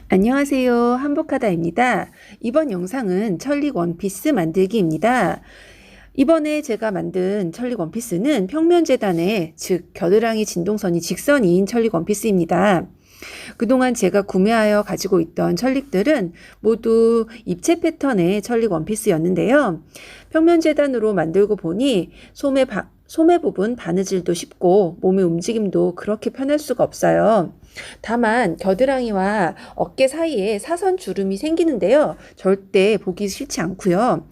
안녕하세요. 한복하다입니다. 이번 영상은 천릭 원피스 만들기입니다. 이번에 제가 만든 천릭 원피스는 평면재단의 즉 겨드랑이 진동선이 직선인 천릭 원피스입니다. 그동안 제가 구매하여 가지고 있던 천릭들은 모두 입체 패턴의 천릭 원피스였는데요. 평면재단으로 만들고 보니 소매 부분 바느질도 쉽고 몸의 움직임도 그렇게 편할 수가 없어요. 다만 겨드랑이와 어깨 사이에 사선 주름이 생기는데요. 절대 보기 싫지 않고요.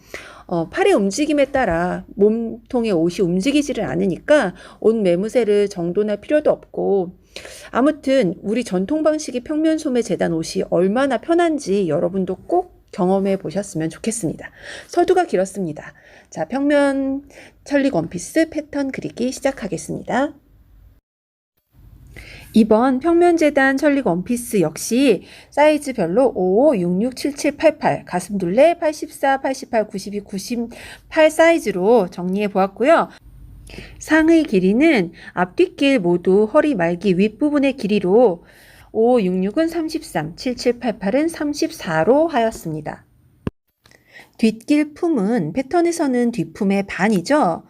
팔의 움직임에 따라 몸통의 옷이 움직이지를 않으니까 옷 매무새를 정돈할 필요도 없고, 아무튼 우리 전통 방식의 평면 소매 재단 옷이 얼마나 편한지 여러분도 꼭 경험해 보셨으면 좋겠습니다. 서두가 길었습니다. 자, 평면 천릭 원피스 패턴 그리기 시작하겠습니다. 이번 평면재단 천릭 원피스 역시 사이즈별로 55, 66, 77, 88, 가슴둘레 84, 88, 92, 98 사이즈로 정리해 보았고요. 상의 길이는 앞뒷길 모두 허리 말기 윗부분의 길이로 55, 66은 33, 77, 88은 34로 하였습니다. 뒷길 품은 패턴에서는 뒷품의 반이죠.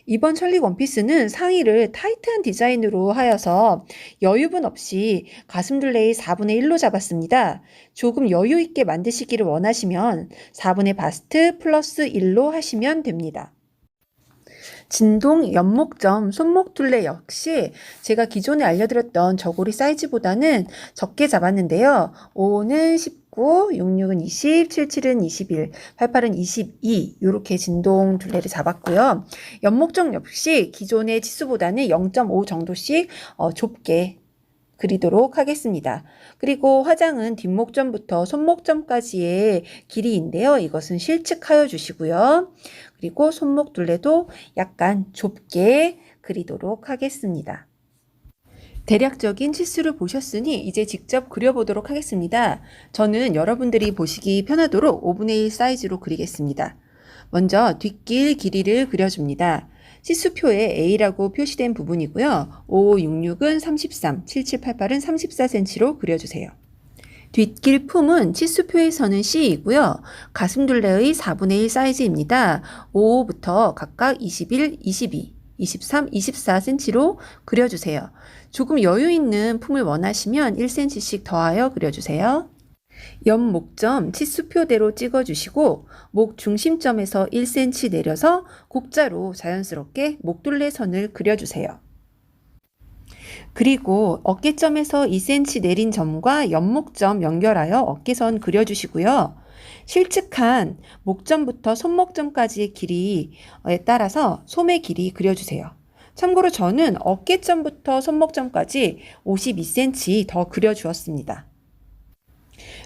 이번 천릭 원피스는 상의를 타이트한 디자인으로 하여서 여유분 없이 가슴둘레의 4분의 1로 잡았습니다. 조금 여유 있게 만드시기를 원하시면 4분의 바스트 플러스 1로 하시면 됩니다. 진동 연목점 손목둘레 역시 제가 기존에 알려드렸던 저고리 사이즈보다는 적게 잡았는데요. 5는 19, 66은 20, 77은 21, 88은 22 이렇게 진동 둘레를 잡았고요. 연목점 역시 기존의 치수보다는 0.5 정도씩 좁게 그리도록 하겠습니다. 그리고 화장은 뒷목점부터 손목점까지의 길이인데요. 이것은 실측하여 주시고요. 그리고 손목 둘레도 약간 좁게 그리도록 하겠습니다. 대략적인 치수를 보셨으니 이제 직접 그려보도록 하겠습니다. 저는 여러분들이 보시기 편하도록 5분의 1 사이즈로 그리겠습니다. 먼저 뒷길 길이를 그려줍니다. 치수표에 A라고 표시된 부분이고요. 5, 66은 33, 77, 88은 34cm로 그려주세요. 뒷길 품은 치수표에서는 C이고요. 가슴둘레의 4분의 1 사이즈입니다. 5부터 각각 21, 22, 23, 24cm로 그려주세요. 조금 여유 있는 품을 원하시면 1cm씩 더하여 그려주세요. 옆목점 치수표대로 찍어주시고 목 중심점에서 1cm 내려서 곡자로 자연스럽게 목둘레 선을 그려주세요. 그리고 어깨점에서 2cm 내린 점과 옆목점 연결하여 어깨선 그려주시고요. 실측한 목점부터 손목점까지의 길이에 따라서 소매 길이 그려주세요. 참고로 저는 어깨점부터 손목점까지 52cm 더 그려주었습니다.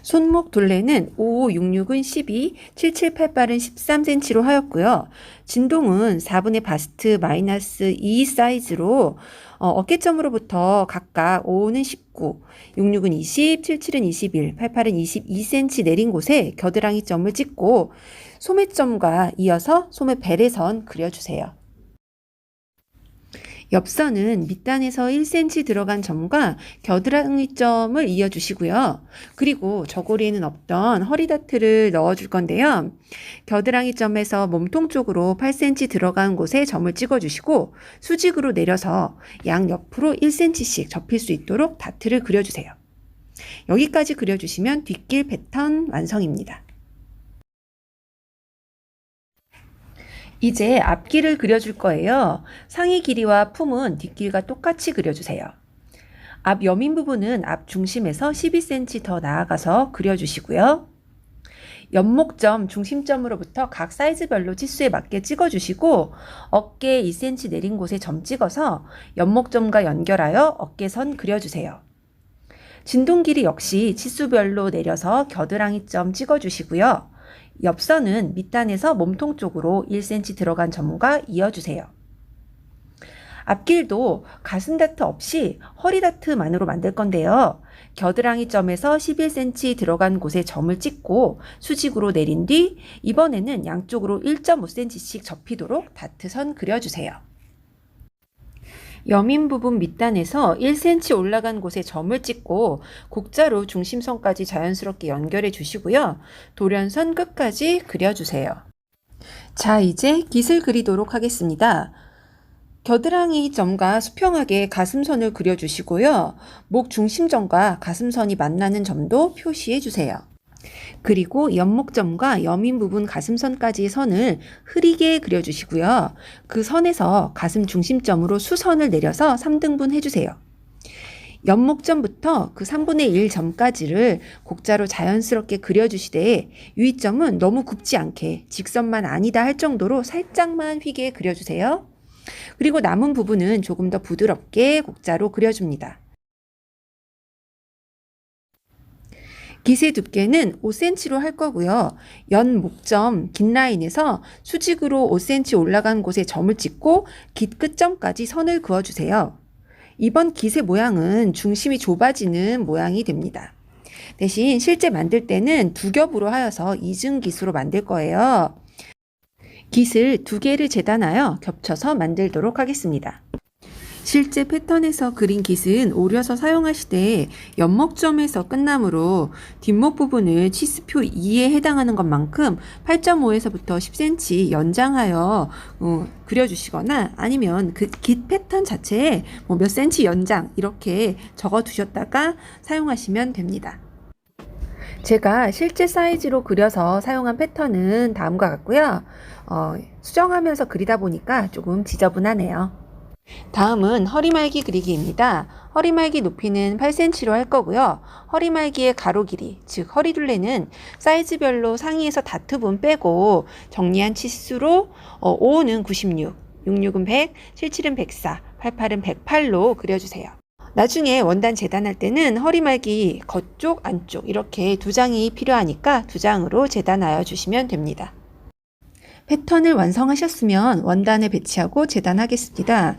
손목 둘레는 55, 66은 12, 77, 88은 13cm로 하였고요. 진동은 4분의 바스트 마이너스 2 사이즈로 어깨점으로부터 각각 55는 19, 66은 20, 77은 21, 88은 22cm 내린 곳에 겨드랑이 점을 찍고 소매점과 이어서 소매 베레선 그려주세요. 옆선은 밑단에서 1cm 들어간 점과 겨드랑이 점을 이어주시고요. 그리고 저고리에는 없던 허리다트를 넣어줄 건데요. 겨드랑이 점에서 몸통 쪽으로 8cm 들어간 곳에 점을 찍어주시고 수직으로 내려서 양옆으로 1cm씩 접힐 수 있도록 다트를 그려주세요. 여기까지 그려주시면 뒷길 패턴 완성입니다. 이제 앞길을 그려줄 거예요. 상의 길이와 품은 뒷길과 똑같이 그려주세요. 앞 여민 부분은 앞 중심에서 12cm 더 나아가서 그려주시고요. 옆목점 중심점으로부터 각 사이즈별로 치수에 맞게 찍어주시고 어깨 2cm 내린 곳에 점 찍어서 옆목점과 연결하여 어깨선 그려주세요. 진동 길이 역시 치수별로 내려서 겨드랑이 점 찍어주시고요. 옆선은 밑단에서 몸통 쪽으로 1cm 들어간 점과 이어주세요. 앞길도 가슴 다트 없이 허리 다트만으로 만들 건데요. 겨드랑이 점에서 11cm 들어간 곳에 점을 찍고 수직으로 내린 뒤 이번에는 양쪽으로 1.5cm씩 접히도록 다트선 그려주세요. 여민 부분 밑단에서 1cm 올라간 곳에 점을 찍고 곡자로 중심선까지 자연스럽게 연결해 주시고요. 돌연선 끝까지 그려주세요. 자, 이제 깃을 그리도록 하겠습니다. 겨드랑이 점과 수평하게 가슴선을 그려주시고요. 목 중심점과 가슴선이 만나는 점도 표시해 주세요. 그리고 연목점과 여민 부분 가슴선까지의 선을 흐리게 그려주시고요. 그 선에서 가슴 중심점으로 수선을 내려서 3등분 해주세요. 연목점부터 그 3분의 1 점까지를 곡자로 자연스럽게 그려주시되 유의점은 너무 굽지 않게 직선만 아니다 할 정도로 살짝만 휘게 그려주세요. 그리고 남은 부분은 조금 더 부드럽게 곡자로 그려줍니다. 깃의 두께는 5cm로 할 거고요. 연 목점 긴 라인에서 수직으로 5cm 올라간 곳에 점을 찍고 깃 끝점까지 선을 그어주세요. 이번 깃의 모양은 중심이 좁아지는 모양이 됩니다. 대신 실제 만들 때는 두 겹으로 하여서 이중깃으로 만들 거예요. 깃을 두 개를 재단하여 겹쳐서 만들도록 하겠습니다. 실제 패턴에서 그린 깃은 오려서 사용하시되 연목점에서 끝나므로 뒷목 부분을 치수표 2에 해당하는 것만큼 8.5에서부터 10cm 연장하여 그려주시거나 아니면 그 깃 패턴 자체에 몇 cm 연장 이렇게 적어 두셨다가 사용하시면 됩니다. 제가 실제 사이즈로 그려서 사용한 패턴은 다음과 같고요. 수정하면서 그리다 보니까 조금 지저분하네요. 다음은 허리말기 그리기입니다. 허리말기 높이는 8cm로 할 거고요. 허리말기의 가로 길이, 즉 허리둘레는 사이즈별로 상의에서 다트분 빼고 정리한 치수로 5는 96, 66은 100, 77은 104, 88은 108로 그려주세요. 나중에 원단 재단할 때는 허리말기 겉쪽, 안쪽 이렇게 두 장이 필요하니까 두 장으로 재단하여 주시면 됩니다. 패턴을 완성하셨으면 원단을 배치하고 재단하겠습니다.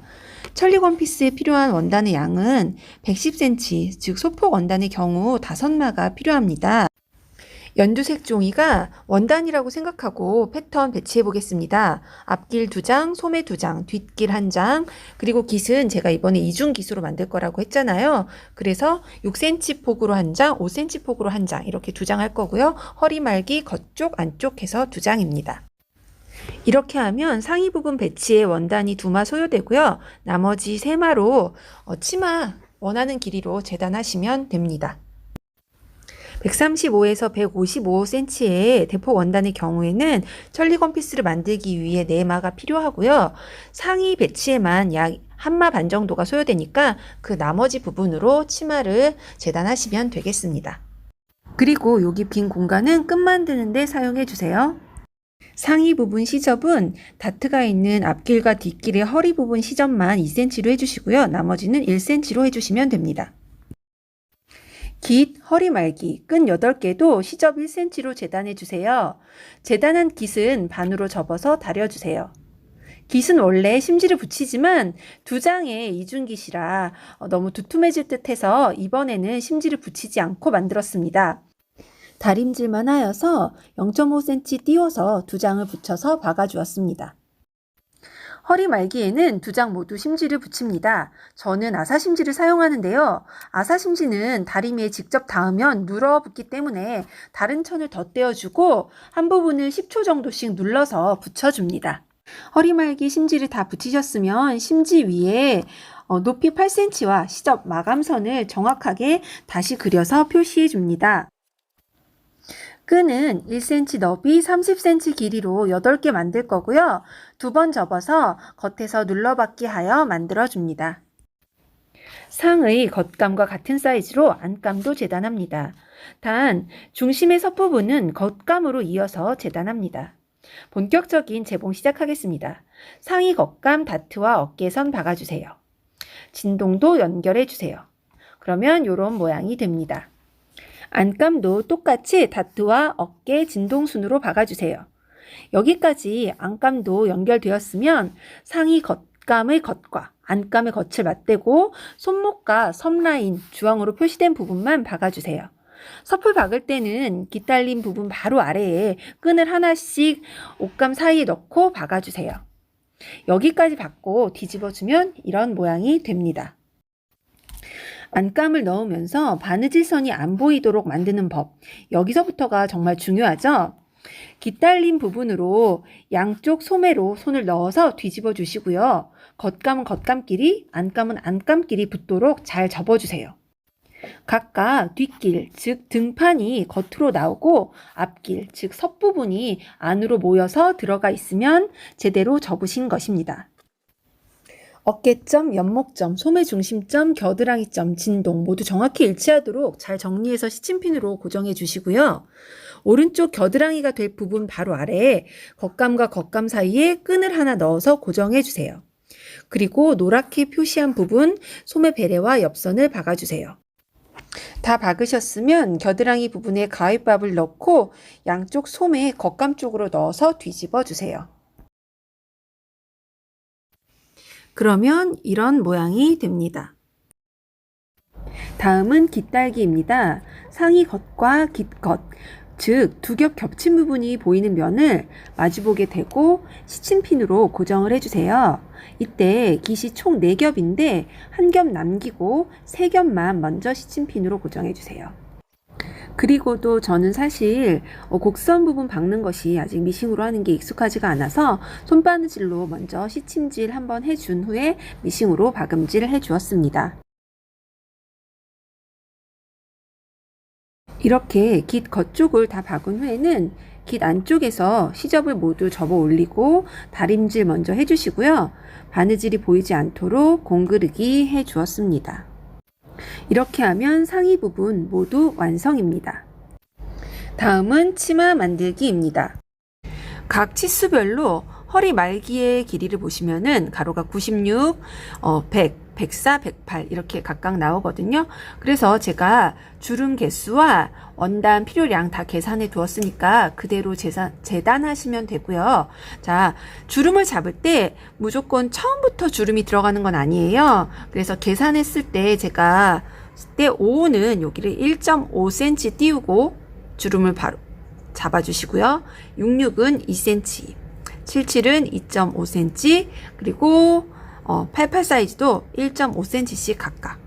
천릭 원피스에 필요한 원단의 양은 110cm, 즉 소폭 원단의 경우 5마가 필요합니다. 연두색 종이가 원단이라고 생각하고 패턴 배치해 보겠습니다. 앞길 2장, 소매 2장, 뒷길 1장, 그리고 깃은 제가 이번에 이중 깃으로 만들 거라고 했잖아요. 그래서 6cm 폭으로 1장, 5cm 폭으로 1장 이렇게 2장 할 거고요. 허리 말기 겉쪽, 안쪽 해서 2장입니다. 이렇게 하면 상의 부분 배치에 원단이 2마 소요되고요. 나머지 3마로 치마 원하는 길이로 재단하시면 됩니다. 135에서 155cm의 대폭 원단의 경우에는 천릭 원피스를 만들기 위해 4마가 필요하고요. 상의 배치에만 약 1마 반 정도가 소요되니까 그 나머지 부분으로 치마를 재단하시면 되겠습니다. 그리고 여기 빈 공간은 끈 만드는 데 사용해 주세요. 상의 부분 시접은 다트가 있는 앞길과 뒷길의 허리 부분 시접만 2cm로 해주시고요. 나머지는 1cm로 해주시면 됩니다. 깃, 허리 말기, 끈 8개도 시접 1cm로 재단해 주세요. 재단한 깃은 반으로 접어서 다려주세요. 깃은 원래 심지를 붙이지만 2장의 이중깃이라 너무 두툼해질 듯 해서 이번에는 심지를 붙이지 않고 만들었습니다. 다림질만 하여서 0.5cm 띄워서 2장을 붙여서 박아주었습니다. 허리 말기에는 2장 모두 심지를 붙입니다. 저는 아사심지를 사용하는데요. 아사심지는 다리미에 직접 닿으면 눌어붙기 때문에 다른 천을 덧대어주고 한 부분을 10초 정도씩 눌러서 붙여줍니다. 허리 말기 심지를 다 붙이셨으면 심지 위에 높이 8cm와 시접 마감선을 정확하게 다시 그려서 표시해 줍니다. 끈은 1cm 너비 30cm 길이로 8개 만들 거고요. 2번 접어서 겉에서 눌러받게 하여 만들어줍니다. 상의 겉감과 같은 사이즈로 안감도 재단합니다. 단 중심의 섭부분은 겉감으로 이어서 재단합니다. 본격적인 재봉 시작하겠습니다. 상의 겉감 다트와 어깨선 박아주세요. 진동도 연결해주세요. 그러면 이런 모양이 됩니다. 안감도 똑같이 다트와 어깨 진동순으로 박아주세요. 여기까지 안감도 연결되었으면 상의 겉감의 겉과 안감의 겉을 맞대고 손목과 섬라인, 주황으로 표시된 부분만 박아주세요. 섭을 박을 때는 깃 달린 부분 바로 아래에 끈을 하나씩 옷감 사이에 넣고 박아주세요. 여기까지 받고 뒤집어주면 이런 모양이 됩니다. 안감을 넣으면서 바느질선이 안 보이도록 만드는 법. 여기서부터가 정말 중요하죠. 깃달린 부분으로 양쪽 소매로 손을 넣어서 뒤집어 주시고요. 겉감은 겉감끼리, 안감은 안감끼리 붙도록 잘 접어주세요. 각각 뒷길, 즉 등판이 겉으로 나오고 앞길, 즉 섭부분이 안으로 모여서 들어가 있으면 제대로 접으신 것입니다. 어깨점, 연목점, 소매 중심점, 겨드랑이점, 진동 모두 정확히 일치하도록 잘 정리해서 시침핀으로 고정해 주시고요. 오른쪽 겨드랑이가 될 부분 바로 아래에 겉감과 겉감 사이에 끈을 하나 넣어서 고정해 주세요. 그리고 노랗게 표시한 부분 소매 베레와 옆선을 박아주세요. 다 박으셨으면 겨드랑이 부분에 가위밥을 넣고 양쪽 소매 겉감 쪽으로 넣어서 뒤집어 주세요. 그러면 이런 모양이 됩니다. 다음은 깃달기입니다. 상의 겉과 깃겉, 즉 두 겹 겹친 부분이 보이는 면을 마주보게 대고 시침핀으로 고정을 해주세요. 이때 깃이 총 4겹인데 한 겹 남기고 3겹만 먼저 시침핀으로 고정해주세요. 그리고도 저는 사실 곡선 부분 박는 것이 아직 미싱으로 하는 게 익숙하지가 않아서 손바느질로 먼저 시침질 한번 해준 후에 미싱으로 박음질을 해주었습니다. 이렇게 깃 겉쪽을 다 박은 후에는 깃 안쪽에서 시접을 모두 접어 올리고 다림질 먼저 해주시고요. 바느질이 보이지 않도록 공그르기 해주었습니다. 이렇게 하면 상의 부분 모두 완성입니다. 다음은 치마 만들기입니다. 각 치수별로 허리 말기의 길이를 보시면은 가로가 96, 100, 104, 108 이렇게 각각 나오거든요. 그래서 제가 주름 개수와 원단 필요량 다 계산해 두었으니까 그대로 재단하시면 되고요. 자, 주름을 잡을 때 무조건 처음부터 주름이 들어가는 건 아니에요. 그래서 계산했을 때 제가 5는 여기를 1.5cm 띄우고 주름을 바로 잡아주시고요. 66은 2cm, 77은 2.5cm, 그리고 88 사이즈도 1.5cm씩 각각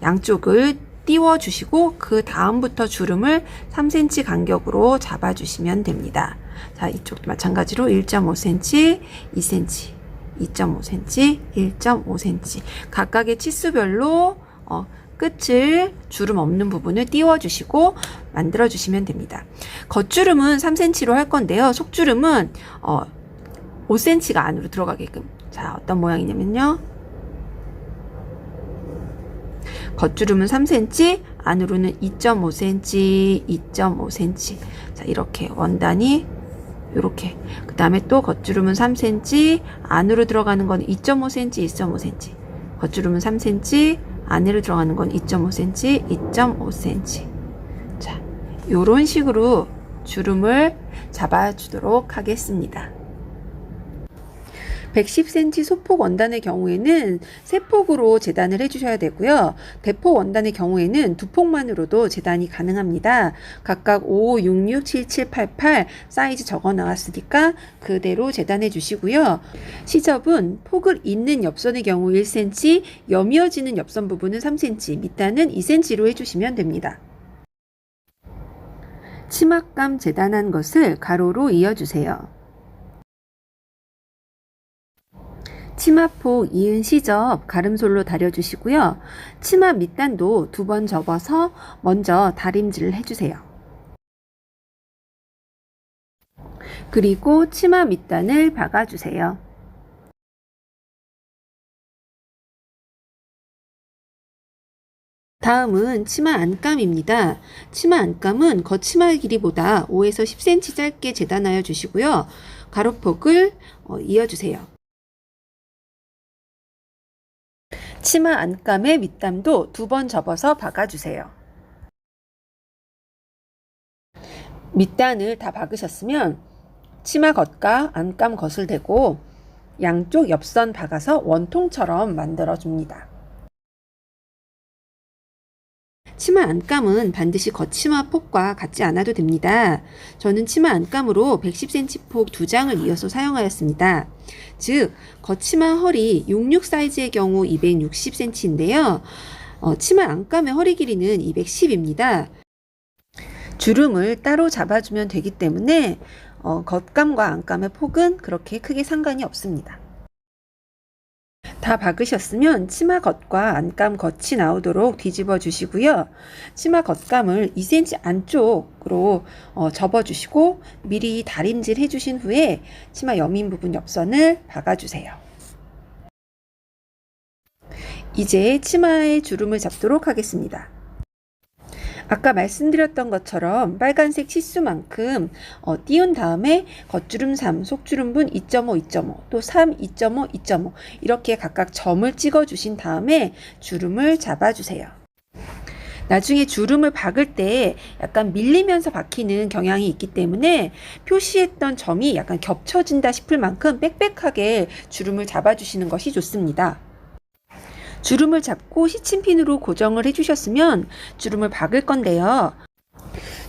양쪽을 띄워주시고 그 다음부터 주름을 3cm 간격으로 잡아주시면 됩니다. 자, 이쪽도 마찬가지로 1.5cm, 2cm, 2.5cm, 1.5cm 각각의 치수별로 끝을 주름 없는 부분을 띄워주시고 만들어주시면 됩니다. 겉주름은 3cm로 할 건데요. 속주름은 5cm가 안으로 들어가게끔. 자, 어떤 모양이냐면요. 겉주름은 3cm, 안으로는 2.5cm, 2.5cm. 자, 이렇게 원단이 이렇게. 그 다음에 또 겉주름은 3cm, 안으로 들어가는 건 2.5cm, 2.5cm. 겉주름은 3cm, 안으로 들어가는 건 2.5cm, 2.5cm. 자, 요런 식으로 주름을 잡아주도록 하겠습니다. 110cm 소폭 원단의 경우에는 3폭으로 재단을 해주셔야 되고요. 대폭 원단의 경우에는 2폭만으로도 재단이 가능합니다. 각각 5, 66, 77, 88 사이즈 적어 나왔으니까 그대로 재단해 주시고요. 시접은 폭을 잇는 옆선의 경우 1cm, 여미어지는 옆선 부분은 3cm, 밑단은 2cm로 해주시면 됩니다. 치마감 재단한 것을 가로로 이어주세요. 치마폭 이은 시접 가름솔로 다려주시고요. 치마 밑단도 2번 접어서 먼저 다림질을 해주세요. 그리고 치마 밑단을 박아주세요. 다음은 치마 안감입니다. 치마 안감은 겉치마 길이보다 5에서 10cm 짧게 재단하여 주시고요. 가로폭을 이어주세요. 치마 안감의 밑단도 2번 접어서 박아주세요. 밑단을 다 박으셨으면 치마 겉과 안감 겉을 대고 양쪽 옆선 박아서 원통처럼 만들어줍니다. 치마 안감은 반드시 겉치마 폭과 같지 않아도 됩니다. 저는 치마 안감으로 110cm 폭 2장을 이어서 사용하였습니다. 즉 겉치마 허리 66 사이즈의 경우 260cm인데요. 치마 안감의 허리 길이는 210입니다. 주름을 따로 잡아주면 되기 때문에 겉감과 안감의 폭은 그렇게 크게 상관이 없습니다. 다 박으셨으면 치마 겉과 안감 겉이 나오도록 뒤집어 주시고요. 치마 겉감을 2cm 안쪽으로 접어 주시고 미리 다림질 해주신 후에 치마 여민 부분 옆선을 박아주세요. 이제 치마의 주름을 잡도록 하겠습니다. 아까 말씀드렸던 것처럼 빨간색 치수만큼 띄운 다음에 겉주름 3, 속주름분 2.5, 2.5, 또 3, 2.5, 2.5 이렇게 각각 점을 찍어 주신 다음에 주름을 잡아주세요. 나중에 주름을 박을 때 약간 밀리면서 박히는 경향이 있기 때문에 표시했던 점이 약간 겹쳐진다 싶을 만큼 빽빽하게 주름을 잡아주시는 것이 좋습니다. 주름을 잡고 시침핀으로 고정을 해주셨으면 주름을 박을 건데요.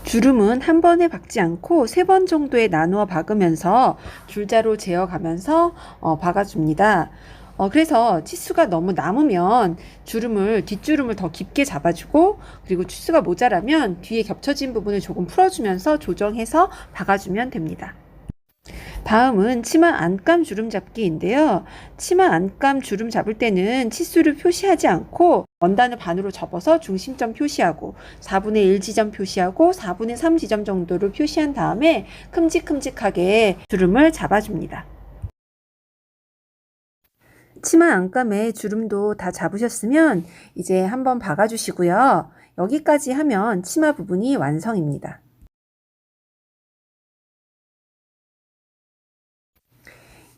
주름은 한 번에 박지 않고 3번 정도에 나누어 박으면서 줄자로 재어가면서 박아줍니다. 그래서 치수가 너무 남으면 뒷주름을 더 깊게 잡아주고, 그리고 치수가 모자라면 뒤에 겹쳐진 부분을 조금 풀어주면서 조정해서 박아주면 됩니다. 다음은 치마 안감 주름 잡기인데요. 치마 안감 주름 잡을 때는 치수를 표시하지 않고 원단을 반으로 접어서 중심점 표시하고 4분의 1 지점 표시하고 4분의 3 지점 정도를 표시한 다음에 큼직큼직하게 주름을 잡아줍니다. 치마 안감에 주름도 다 잡으셨으면 이제 한번 박아주시고요. 여기까지 하면 치마 부분이 완성입니다.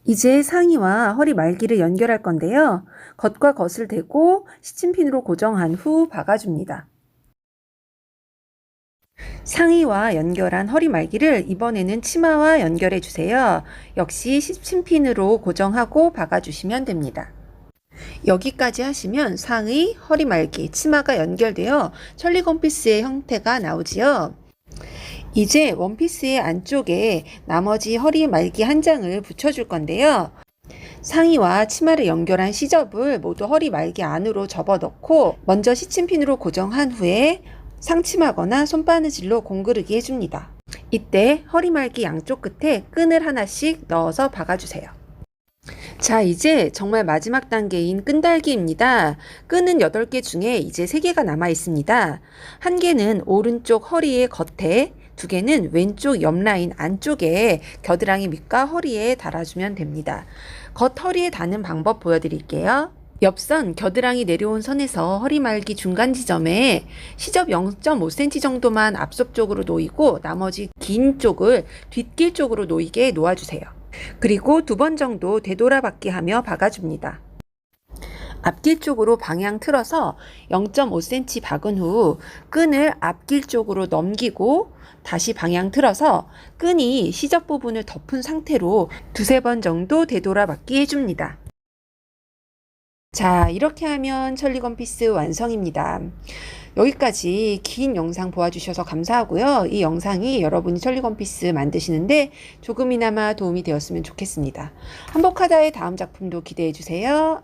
이제 상의와 허리 말기를 연결할 건데요. 겉과 겉을 대고 시침핀으로 고정한 후 박아줍니다. 상의와 연결한 허리 말기를 이번에는 치마와 연결해 주세요. 역시 시침핀으로 고정하고 박아주시면 됩니다. 여기까지 하시면 상의, 허리 말기, 치마가 연결되어 천리 원피스의 형태가 나오지요. 이제 원피스의 안쪽에 나머지 허리 말기 한 장을 붙여줄 건데요. 상의와 치마를 연결한 시접을 모두 허리 말기 안으로 접어넣고 먼저 시침핀으로 고정한 후에 상치마거나 손바느질로 공그르기 해줍니다. 이때 허리 말기 양쪽 끝에 끈을 하나씩 넣어서 박아주세요. 자, 이제 정말 마지막 단계인 끈달기입니다. 끈은 8개 중에 이제 3개가 남아 있습니다. 한 개는 오른쪽 허리의 겉에, 2개는 왼쪽 옆라인 안쪽에 겨드랑이 밑과 허리에 달아주면 됩니다. 겉허리에 다는 방법 보여드릴게요. 옆선 겨드랑이 내려온 선에서 허리 말기 중간 지점에 시접 0.5cm 정도만 앞섭 쪽으로 놓이고 나머지 긴 쪽을 뒷길 쪽으로 놓이게 놓아주세요. 그리고 2번 정도 되돌아박기 하며 박아줍니다. 앞길 쪽으로 방향 틀어서 0.5cm 박은 후 끈을 앞길 쪽으로 넘기고 다시 방향 틀어서 끈이 시접 부분을 덮은 상태로 2-3번 정도 되돌아박기 해줍니다. 자, 이렇게 하면 천리 원피스 완성입니다. 여기까지 긴 영상 보아주셔서 감사하고요. 이 영상이 여러분이 천리 원피스 만드시는데 조금이나마 도움이 되었으면 좋겠습니다. 한복하다의 다음 작품도 기대해 주세요.